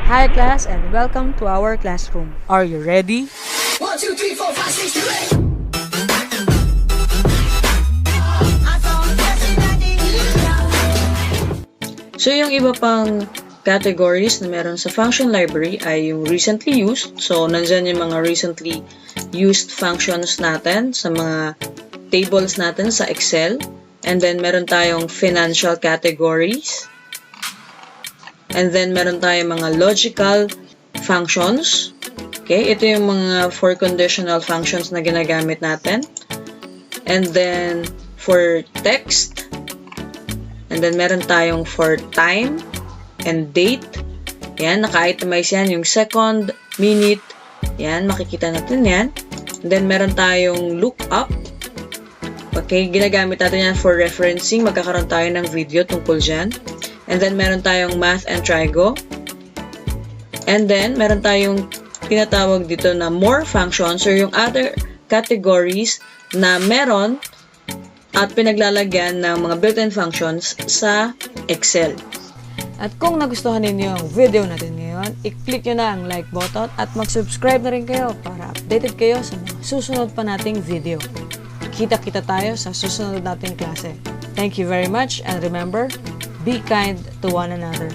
Hi class and welcome to our classroom. Are you ready? 1, 2, 3, 4, 5, 6, 7, 8. So, yung iba pang categories na meron sa function library ay yung recently used. So, nandyan yung mga recently used functions natin sa mga tables natin sa Excel. And then, meron tayong financial categories. And then, meron tayong mga logical functions. Okay, ito yung mga for conditional functions na ginagamit natin. And then, for text. And then, meron tayong for time and date. Yan, naka-itemize yan. Yung second, minute. Yan, makikita natin yan. And then, meron tayong lookup. Okay, ginagamit natin yan for referencing. Magkakaroon tayo ng video tungkol dyan. And then, meron tayong math and trigo. And then, meron tayong tinatawag dito na more functions or yung other categories na meron at pinaglalagyan ng mga built-in functions sa Excel. At kung nagustuhan ninyo ang video natin ngayon, i-click nyo na ang like button at mag-subscribe na rin kayo para updated kayo sa mga susunod pa nating video. Kita-kita tayo sa susunod nating klase. Thank you very much and remember, be kind to one another.